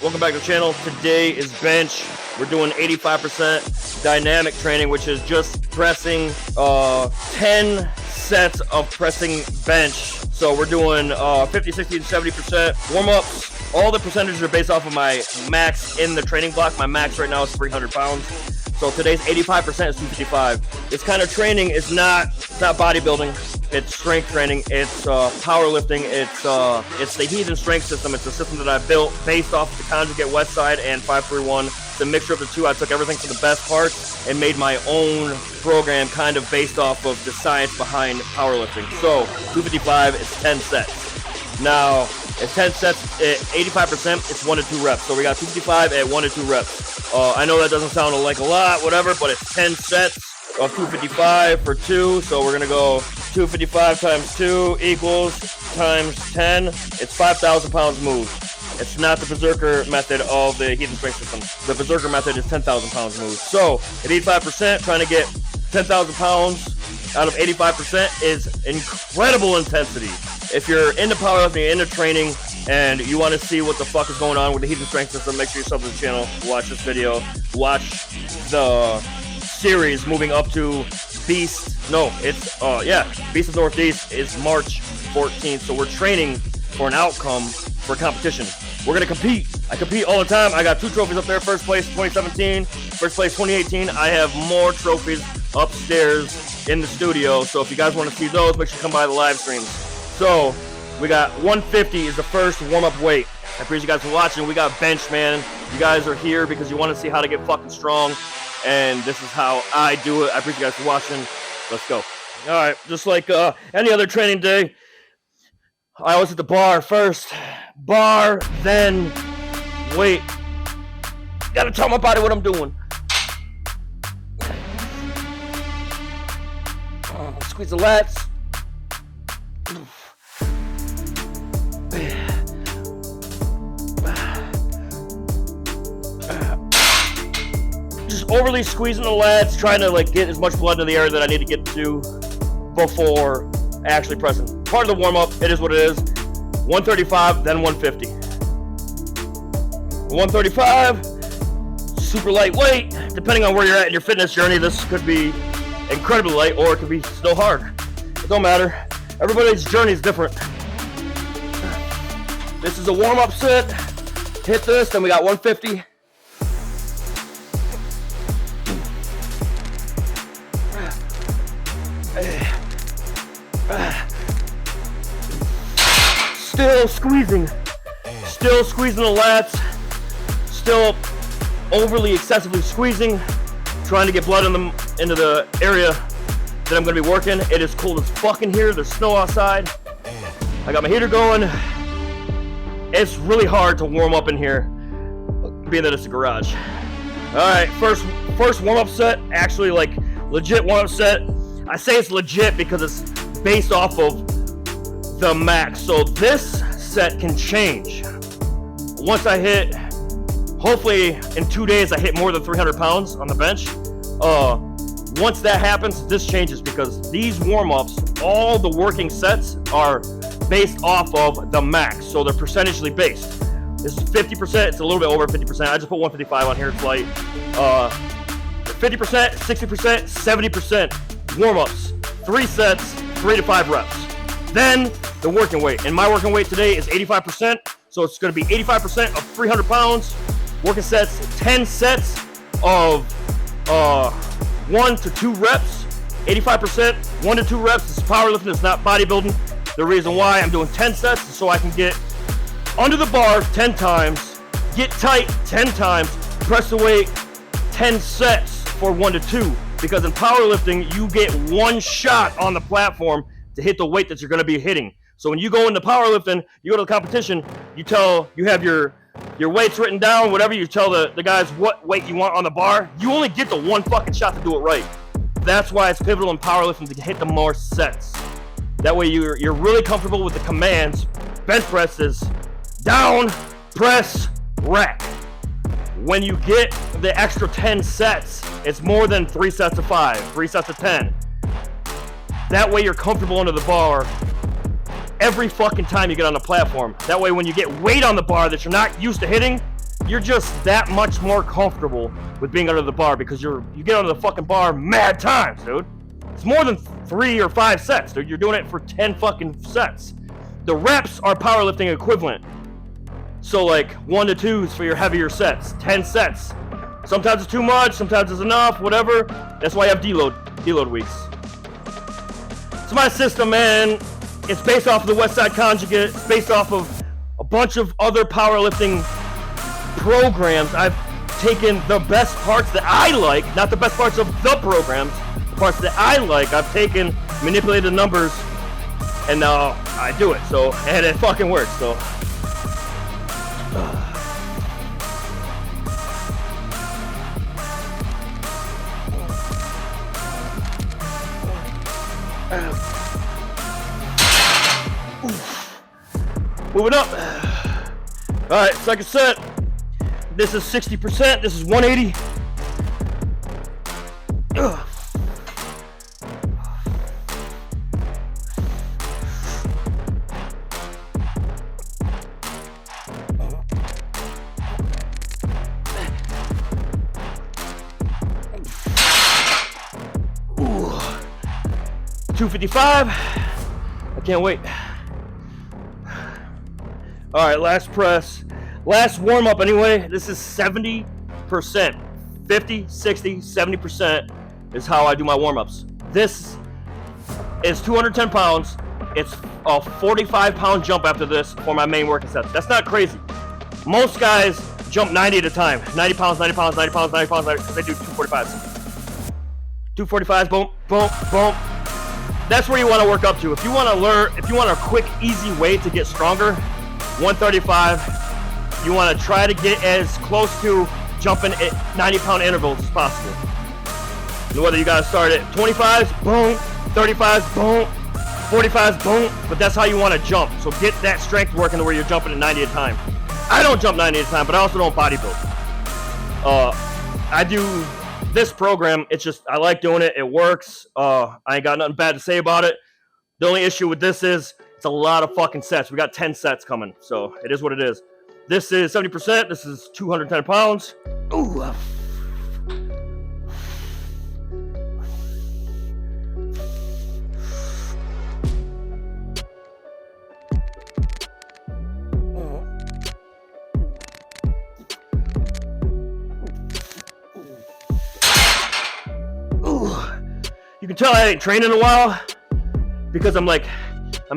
welcome back to the channel. Today is bench. We're doing 85% dynamic training, which is just pressing 10 sets of pressing bench. So we're doing 50, 60, and 70% warm-ups. All the percentages are based off of my max in the training block. My max right now is 300 pounds. So today's 85% is 255. This kind of training is not bodybuilding. It's strength training. It's powerlifting. It's the Heathen Strength System. It's a system that I built based off of the conjugate Westside and 531. It's a mixture of the two. I took everything from the best parts and made my own program kind of based off of the science behind powerlifting. So 255 is 10 sets. Now, it's 10 sets at 85%, it's 1 to 2 reps. So we got 255 at 1 to 2 reps. I know that doesn't sound like a lot, whatever, but it's 10 sets of 255 for 2. So we're going to go 255 times 2 equals times 10. It's 5,000 pounds moved. It's not the berserker method of the Heathen Strength System. The berserker method is 10,000 pounds moved. So at 85%, trying to get 10,000 pounds out of 85% is incredible intensity. If you're into powerlifting, into training, and you want to see what the fuck is going on with the Heathen Strength System, make sure you sub to the channel, watch this video, watch the series moving up to Beast. No, it's, Beast of Northeast is March 14th, so we're training for an outcome for competition. We're going to compete. I compete all the time. I got 2 trophies up there, first place 2017, first place 2018. I have more trophies upstairs in the studio, so if you guys want to see those, make sure you come by the live streams. So, we got 150 is the first warm-up weight. I appreciate you guys for watching. We got bench, man. You guys are here because you want to see how to get fucking strong, and this is how I do it. I appreciate you guys for watching. Let's go. All right, just like any other training day, I always hit the bar first. Bar, then weight. Gotta tell my body what I'm doing. Squeeze the lats. Just overly squeezing the lats, trying to like get as much blood into the area that I need to get to before actually pressing. Part of the warm-up, it is what it is. 135, then 150. 135, super lightweight. Depending on where you're at in your fitness journey, this could be incredibly light or it could be still hard. It don't matter. Everybody's journey is different. This is a warm-up set. Hit this, then we got 150. Still squeezing the lats, still overly excessively squeezing, trying to get blood into the area that I'm going to be working. It is cold as fuck in here. There's snow outside. I got my heater going. It's really hard to warm up in here, being that it's a garage. All right, first warm-up set, actually like legit warm-up set. I say it's legit because it's based off of the max. So this set can change. Once I hit, hopefully in 2 days I hit more than 300 pounds on the bench. Once that happens, this changes because these warm-ups, all the working sets are based off of the max. So they're percentagely based. This is 50%, it's a little bit over 50%. I just put 155 on here, it's light. 50%, 60%, 70% warm-ups. 3 sets, 3 to 5 reps. Then the working weight. And my working weight today is 85%. So it's going to be 85% of 300 pounds. Working sets, 10 sets of 1 to 2 reps. 85%, 1 to 2 reps. This is powerlifting, it's not bodybuilding. The reason why I'm doing 10 sets is so I can get under the bar 10 times, get tight 10 times, press the weight 10 sets for 1 to 2. Because in powerlifting, you get 1 shot on the platform to hit the weight that you're going to be hitting. So when you go into powerlifting, you go to the competition, you have your weights written down, whatever, you tell the guys what weight you want on the bar. You only get the 1 fucking shot to do it right. That's why it's pivotal in powerlifting to hit the more sets. That way you're really comfortable with the commands. Bench press is down, press, rack. When you get the extra 10 sets, it's more than 3 sets of 5, 3 sets of 10. That way you're comfortable under the bar every fucking time you get on the platform. That way when you get weight on the bar that you're not used to hitting, you're just that much more comfortable with being under the bar because you get under the fucking bar mad times, dude. It's more than 3 or 5 sets, dude. You're doing it for 10 fucking sets. The reps are powerlifting equivalent. So like 1 to 2s for your heavier sets, 10 sets. Sometimes it's too much, sometimes it's enough, whatever. That's why I have deload weeks. It's my system, man. It's based off of the Westside Conjugate. It's based off of a bunch of other powerlifting programs. I've taken the best parts that I like, not the best parts of the programs, the parts that I like. I've taken, manipulated the numbers, and now I do it. So, and it fucking works. So. Moving up. All right, second set. This is 60%. This is 180. Ugh. Ooh. 255. I can't wait. All right, last press. Last warm up anyway. This is 70%. 50, 60, 70% is how I do my warm ups. This is 210 pounds. It's a 45 pound jump after this for my main working sets. That's not crazy. Most guys jump 90 at a time. 90 pounds, 90 pounds, 90 pounds, 90 pounds, 90 pounds. They do 245s. 245s, boom, boom, boom. That's where you want to work up to. If you want to learn, if you want a quick, easy way to get stronger, 135, you want to try to get as close to jumping at 90-pound intervals as possible. And whether you got to start at 25s, boom, 35s, boom, 45s, boom, but that's how you want to jump. So get that strength working to where you're jumping at 90 at a time. I don't jump 90 at a time, but I also don't bodybuild. I do this program, it's just, I like doing it, it works. I ain't got nothing bad to say about it. The only issue with this is, it's a lot of fucking sets. We got 10 sets coming, so it is what it is. This is 70%. This is 210 pounds. Ooh. Ooh. You can tell I ain't trained in a while because I'm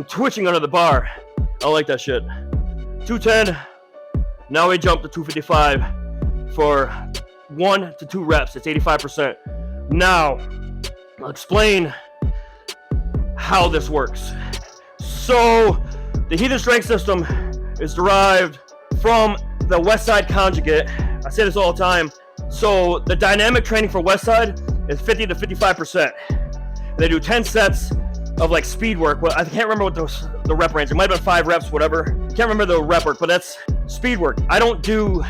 twitching under the bar. I don't like that shit. 210. Now we jump to 255 for 1 to 2 reps. It's 85%. Now, I'll explain how this works. So, the heathen strength system is derived from the Westside Conjugate. I say this all the time. So, the dynamic training for Westside is 50 to 55%. They do 10 sets of like speed work. Well, I can't remember what the rep range. It might have been 5 reps, whatever. Can't remember the rep work, but that's speed work. I don't do,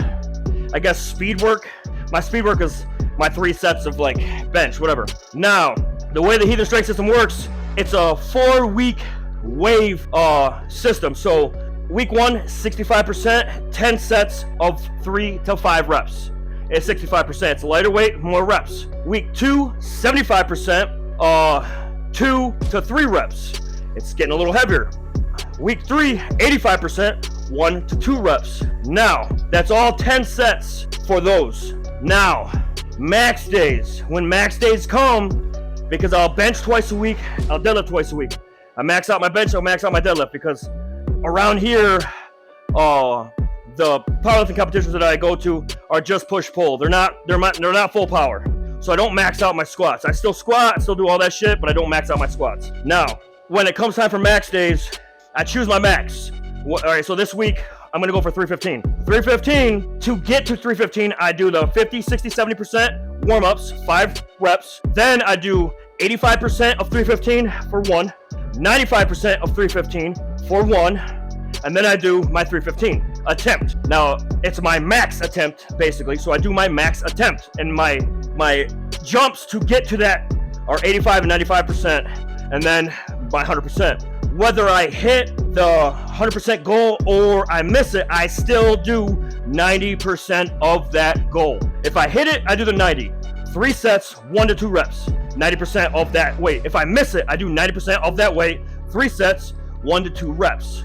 I guess, speed work. My speed work is my 3 sets of like bench, whatever. Now, the way the heathen strength system works, it's a 4-week wave system. So week 1, 65%, 10 sets of 3 to 5 reps. It's 65%. It's lighter weight, more reps. Week 2, 75%. 2 to 3 reps. It's getting a little heavier. Week 3, 85%, 1 to 2 reps. Now, that's all 10 sets for those. Now, max days. When max days come, because I'll bench twice a week, I'll deadlift twice a week. I max out my bench, I'll max out my deadlift, because around here, the powerlifting competitions that I go to are just push-pull. They're not full power. So I don't max out my squats. I still squat, I still do all that shit, but I don't max out my squats. Now, when it comes time for max days, I choose my max. All right, so this week, I'm gonna go for 315. 315, to get to 315, I do the 50, 60, 70% warm-ups, 5 reps. Then I do 85% of 315 for 1, 95% of 315 for 1, and then I do my 315 attempt. Now, it's my max attempt, basically, so I do my max attempt, and my jumps to get to that are 85 and 95%, and then my 100%. Whether I hit the 100% goal or I miss it, I still do 90% of that goal. If I hit it, I do the 90. 3 sets, 1 to 2 reps, 90% of that weight. If I miss it, I do 90% of that weight, 3 sets, 1 to 2 reps.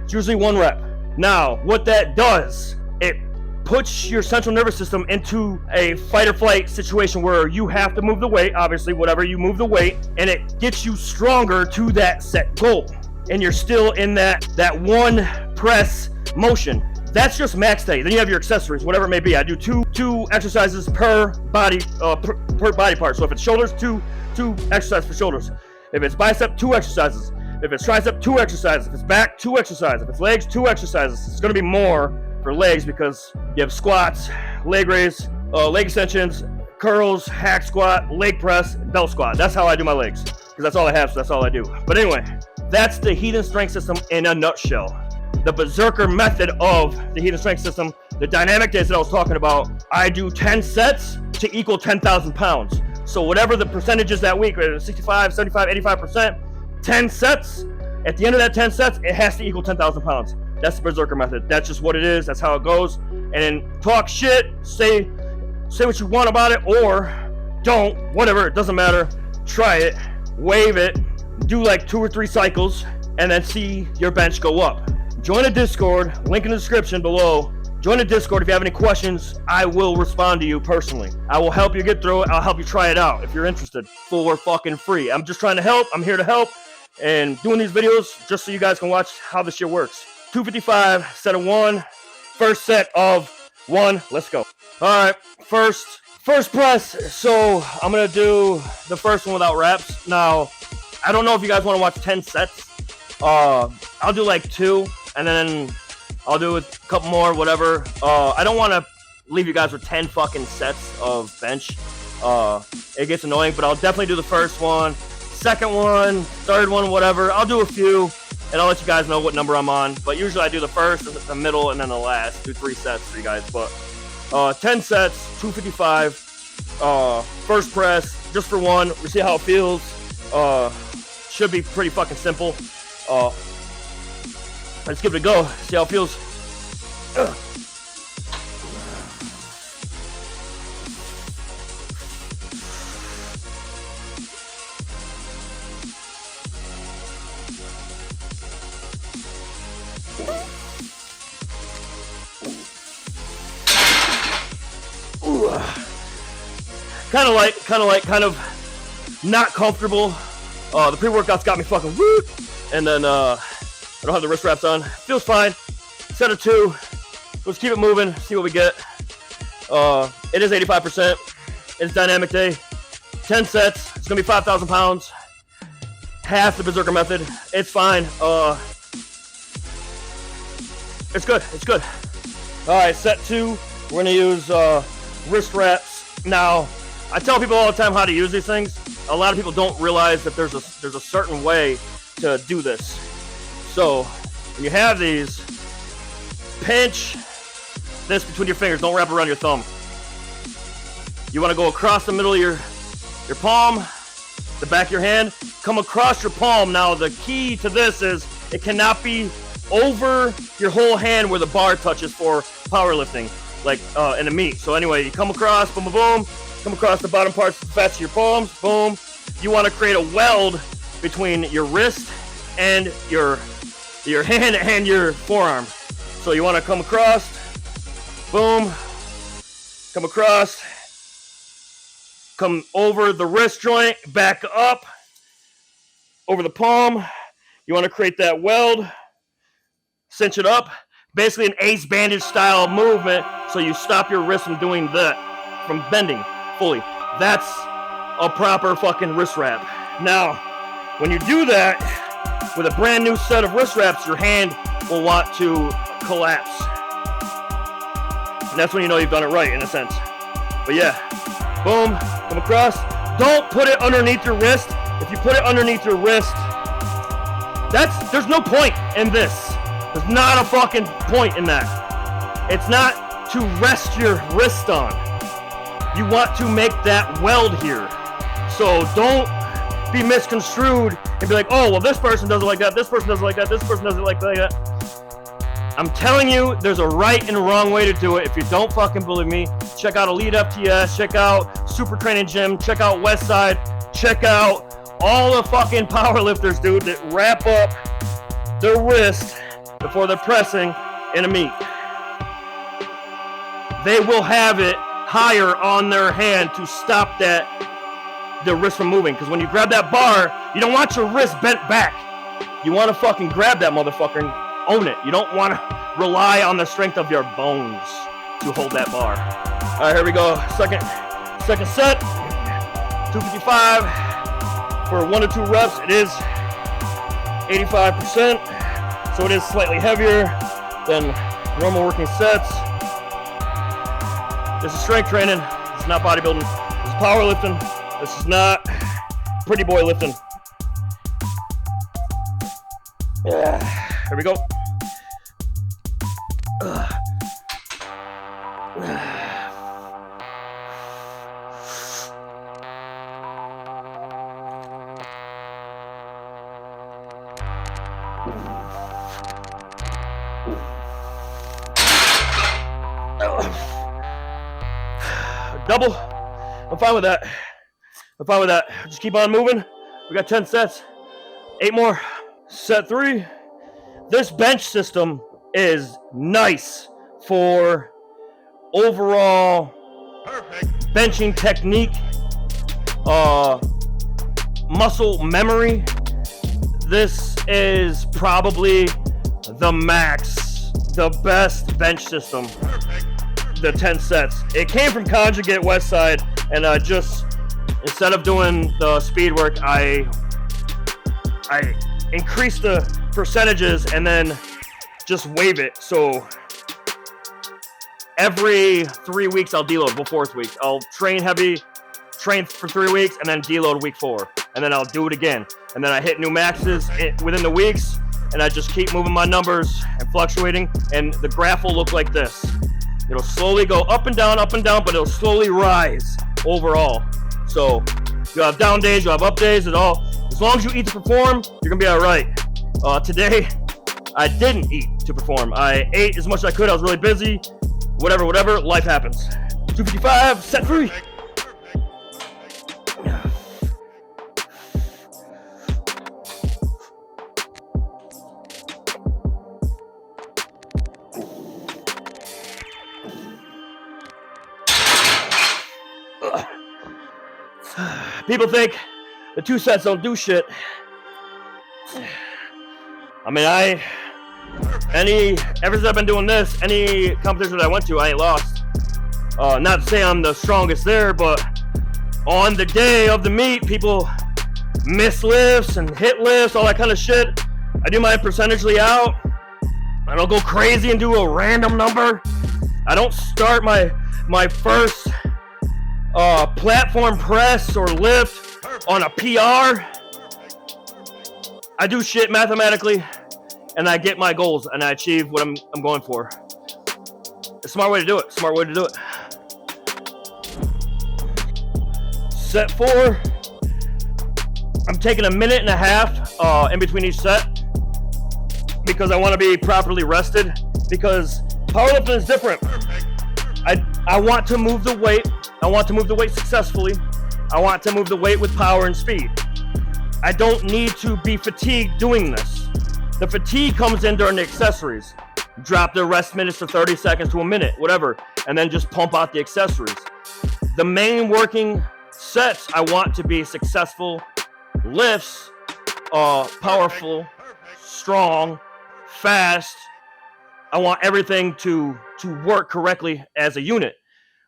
It's usually 1 rep. Now, what that does, it puts your central nervous system into a fight or flight situation where you have to move the weight, obviously, whatever you move the weight, and it gets you stronger to that set goal. And you're still in that 1 press motion. That's just max day. Then you have your accessories, whatever it may be. I do two exercises per body per body part. So if it's shoulders, two exercises for shoulders. If it's bicep, 2 exercises. If it's tricep, 2 exercises. If it's back, 2 exercises. If it's legs, 2 exercises. It's going to be more for legs because you have squats, leg raise, leg extensions, curls, hack squat, leg press, belt squat. That's how I do my legs because that's all I have, so that's all I do. But anyway, that's the heat strength system in a nutshell. The berserker method of the heat strength system, the dynamic days that I was talking about, I do 10 sets to equal 10,000 pounds. So whatever the percentage is that week, 65, 75, 85%, 10 sets, at the end of that 10 sets, it has to equal 10,000 pounds. That's the berserker method. That's just what it is. That's how it goes. And then talk shit, say what you want about it, or don't, whatever, it doesn't matter. Try it, wave it, do like 2 or 3 cycles, and then see your bench go up. Join a Discord, link in the description below. Join the Discord if you have any questions. I will respond to you personally. I will help you get through it. I'll help you try it out if you're interested for fucking free. I'm just trying to help. I'm here to help and doing these videos just so you guys can watch how this shit works. 255, set of 1, first set of 1. Let's go. All right, first press. So I'm gonna do the first one without reps. Now, I don't know if you guys want to watch 10 sets. I'll do like 2. And then I'll do a couple more, whatever. I don't want to leave you guys with 10 fucking sets of bench. It gets annoying, but I'll definitely do the first one, second one, third one, whatever. I'll do a few, and I'll let you guys know what number I'm on. But usually I do the first, the middle, and then the last. Do 3 sets for you guys. But 10 sets, 255, first press, just for 1. We see how it feels. Should be pretty fucking simple. Let's give it a go. See how it feels. Kind of not comfortable. The pre-workout's got me fucking woo. And then I don't have the wrist wraps on. Feels fine. Set of 2. Let's keep it moving. See what we get. It is 85%. It's dynamic day. 10 sets. It's gonna be 5,000 pounds. Half the berserker method. It's fine. It's good. It's good. All right, set 2. We're gonna use wrist wraps. Now, I tell people all the time how to use these things. A lot of people don't realize that there's a certain way to do this. So when you have these, pinch this between your fingers. Don't wrap it around your thumb. You want to go across the middle of your palm, the back of your hand, come across your palm. Now the key to this is it cannot be over your whole hand where the bar touches for powerlifting, like in a meet. So anyway, you come across, boom, boom, boom, come across the bottom parts of your palms, boom. You want to create a weld between your wrist and your hand and your forearm. So you want to come across, boom, come across, come over the wrist joint, back up, over the palm. You want to create that weld, cinch it up, basically an ace bandage style movement, so you stop your wrist from doing that, from bending fully. That's a proper fucking wrist wrap. Now, when you do that, with a brand new set of wrist wraps, your hand will want to collapse. And that's when you know you've done it right, in a sense. But yeah, boom, come across. Don't put it underneath your wrist. If you put it underneath your wrist, there's no point in this. There's not a fucking point in that. It's not to rest your wrist on. You want to make that weld here. So don't be misconstrued and be like, oh, well, this person does it like that, this person does it like that, this person does it like that. I'm telling you, there's a right and wrong way to do it. If you don't fucking believe me, check out EliteFTS, check out Super Training Gym, check out Westside, check out all the fucking powerlifters, dude, that wrap up their wrist before they're pressing in a meet. They will have it higher on their hand to stop the wrist from moving. Because when you grab that bar, you don't want your wrist bent back. You want to fucking grab that motherfucker and own it. You don't want to rely on the strength of your bones to hold that bar. All right, here we go. Second set. 255 for 1 to 2 reps. It is 85%, so it is slightly heavier than normal working sets. This is strength training. This is not bodybuilding. This is powerlifting. This is not pretty boy lifting. Yeah. Here we go. Double. I'm fine with that. Just keep on moving. We got 10 sets. 8 more. Set 3. This bench system is nice for overall benching technique, muscle memory. This is probably the max, the best bench system. The 10 sets. It came from Conjugate Westside, and just instead of doing the speed work, I increased the percentages and then just wave it. So every 3 weeks I'll deload. Well, 4th week I'll train heavy, train for 3 weeks, and then deload week 4, and then I'll do it again, and then I hit new maxes within the weeks, and I just keep moving my numbers and fluctuating, and the graph will look like this. It'll slowly go up and down, but it'll slowly rise overall. So you'll have down days, you'll have up days, as long as you eat to perform, you're gonna be all right. Today, I didn't eat to perform. I ate as much as I could. I was really busy. Whatever, life happens. 255, set 3. People think the 2 sets don't do shit. I mean, ever since I've been doing this, any competition that I went to, I ain't lost. Not to say I'm the strongest there, but on the day of the meet, people miss lifts and hit lifts, all that kind of shit. I do my percentagely out. I don't go crazy and do a random number. I don't start my first platform press or lift on a PR. I do shit mathematically, and I get my goals, and I achieve what I'm going for. It's a smart way to do it. Set 4. I'm taking 1.5 minutes in between each set because I want to be properly rested, because powerlifting is different. I want to move the weight. I want to move the weight successfully. I want to move the weight with power and speed. I don't need to be fatigued doing this. The fatigue comes in during the accessories. Drop the rest minutes to 30 seconds to a minute, whatever, and then just pump out the accessories. The main working sets, I want to be successful lifts, powerful, strong, fast. I want everything to work correctly as a unit.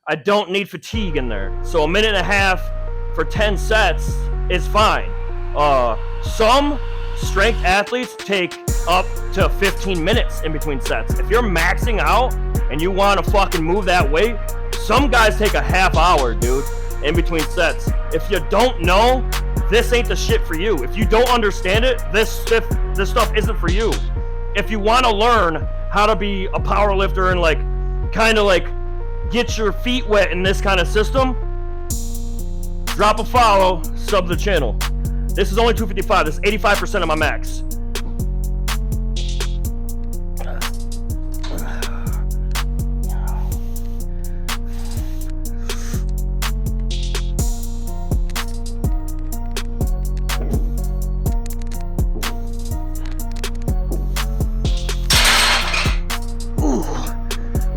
I don't need fatigue in there. So 1.5 minutes for 10 sets is fine. Some strength athletes take up to 15 minutes in between sets. If you're maxing out and you want to fucking move that weight, some guys take a half hour, dude, in between sets. If you don't know, this ain't the shit for you. If you don't understand it, this stuff isn't for you. If you want to learn how to be a power lifter and kind of get your feet wet in this kind of system, drop a follow, sub the channel. This is only 255. This is 85% of my max.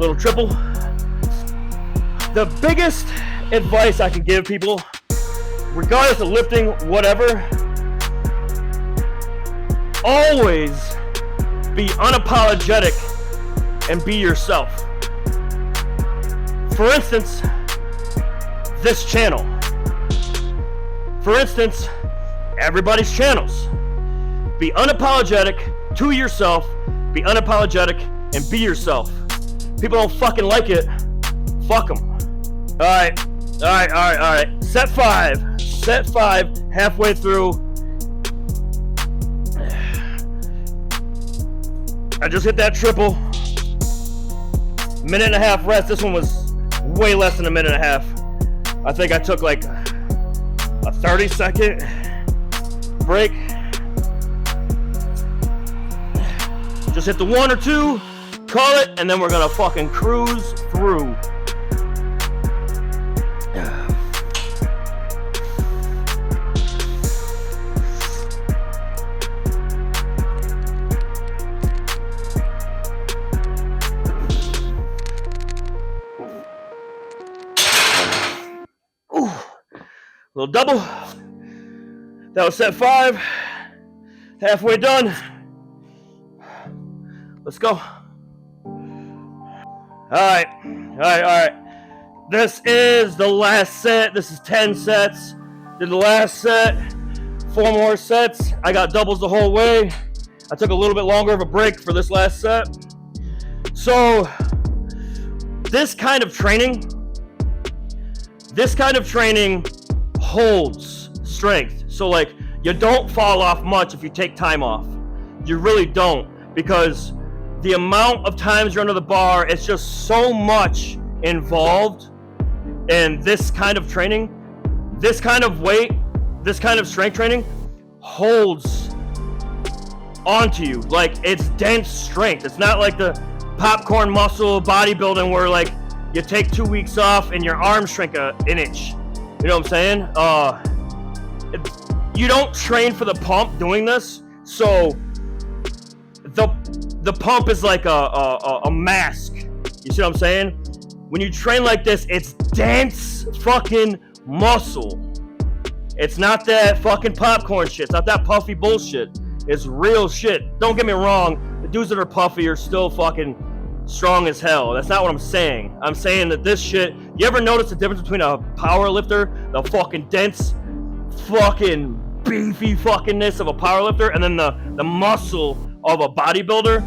little triple. The biggest advice I can give people, regardless of lifting, whatever, always be unapologetic and be yourself. For instance, this channel. For instance, everybody's channels. Be unapologetic to yourself, be unapologetic and be yourself. People don't fucking like it, fuck them. All right. Set five, halfway through. I just hit that triple. Minute and a half rest. This one was way less than a minute and a half. I think I took like a 30-second break. Just hit the 1 or 2, call it, and then we're gonna fucking cruise through. Little double. That was set 5. Halfway done. Let's go. All right. This is the last set. This is 10 sets. Did the last set. 4 more sets. I got doubles the whole way. I took a little bit longer of a break for this last set. So this kind of training holds strength. So like, you don't fall off much if you take time off. You really don't, because the amount of times you're under the bar, it's just so much involved in this kind of training. This kind of weight, this kind of strength training holds onto you. Like, it's dense strength. It's not like the popcorn muscle bodybuilding where like you take 2 weeks off and your arms shrink an inch. You know what I'm saying? You don't train for the pump doing this, so the pump is like a mask. You see what I'm saying? When you train like this, it's dense fucking muscle. It's not that fucking popcorn shit. It's not that puffy bullshit. It's real shit. Don't get me wrong. The dudes that are puffy are still fucking strong as hell. That's not what I'm saying. I'm saying that this shit, you ever notice the difference between a power lifter, the fucking dense, fucking beefy fuckingness of a power lifter, and then the muscle of a bodybuilder?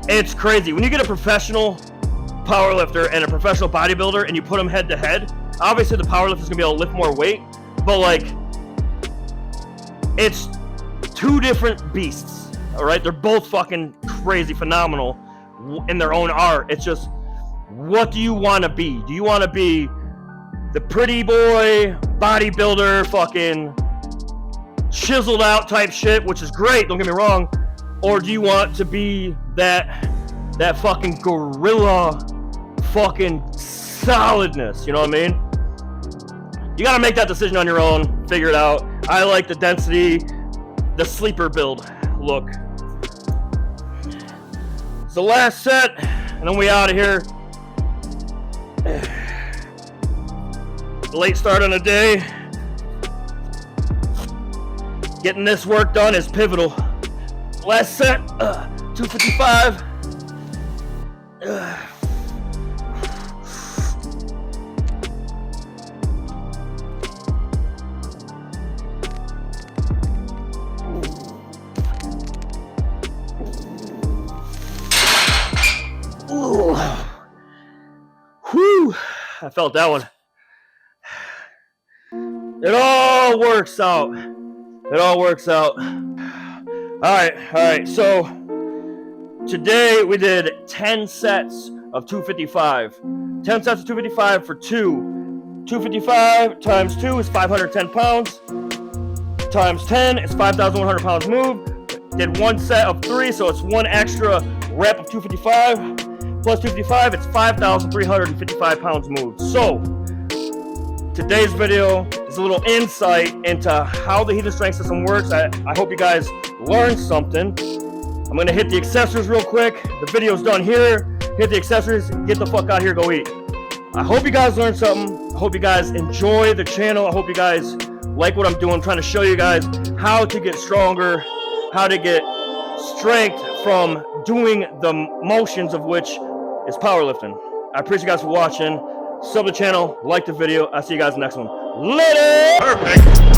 It's crazy. When you get a professional power lifter and a professional bodybuilder and you put them head to head, obviously the power lifter is gonna be able to lift more weight, but like, it's two different beasts. All right, they're both fucking crazy, phenomenal in their own art. It's just, what do you want to be? Do you want to be the pretty boy bodybuilder, fucking chiseled out type shit, which is great, don't get me wrong, or do you want to be that fucking gorilla fucking solidness? You know what I mean? You gotta make that decision on your own, figure it out. I like the density, the sleeper build look. It's the last set, and then we out of here. Late start on the day. Getting this work done is pivotal. Last set, 255. Whew, I felt that one. It all works out. It all works out. All right. So today we did 10 sets of 255. 10 sets of 255 for 2. 255 times 2 is 510 pounds. Times 10 is 5,100 pounds moved. Did 1 set of 3, so it's 1 extra rep of 255. Plus 255, it's 5,355 pounds moved. So today's video is a little insight into how the heated strength system works. I hope you guys learned something. I'm gonna hit the accessories real quick. The video's done here. hit the accessories, get the fuck out here, go eat. I hope you guys learned something. I hope you guys enjoy the channel. I hope you guys like what I'm doing. I'm trying to show you guys how to get stronger, how to get strength from doing the motions of which is powerlifting. I appreciate you guys for watching. Sub the channel, like the video. I'll see you guys in the next one. Later! Perfect.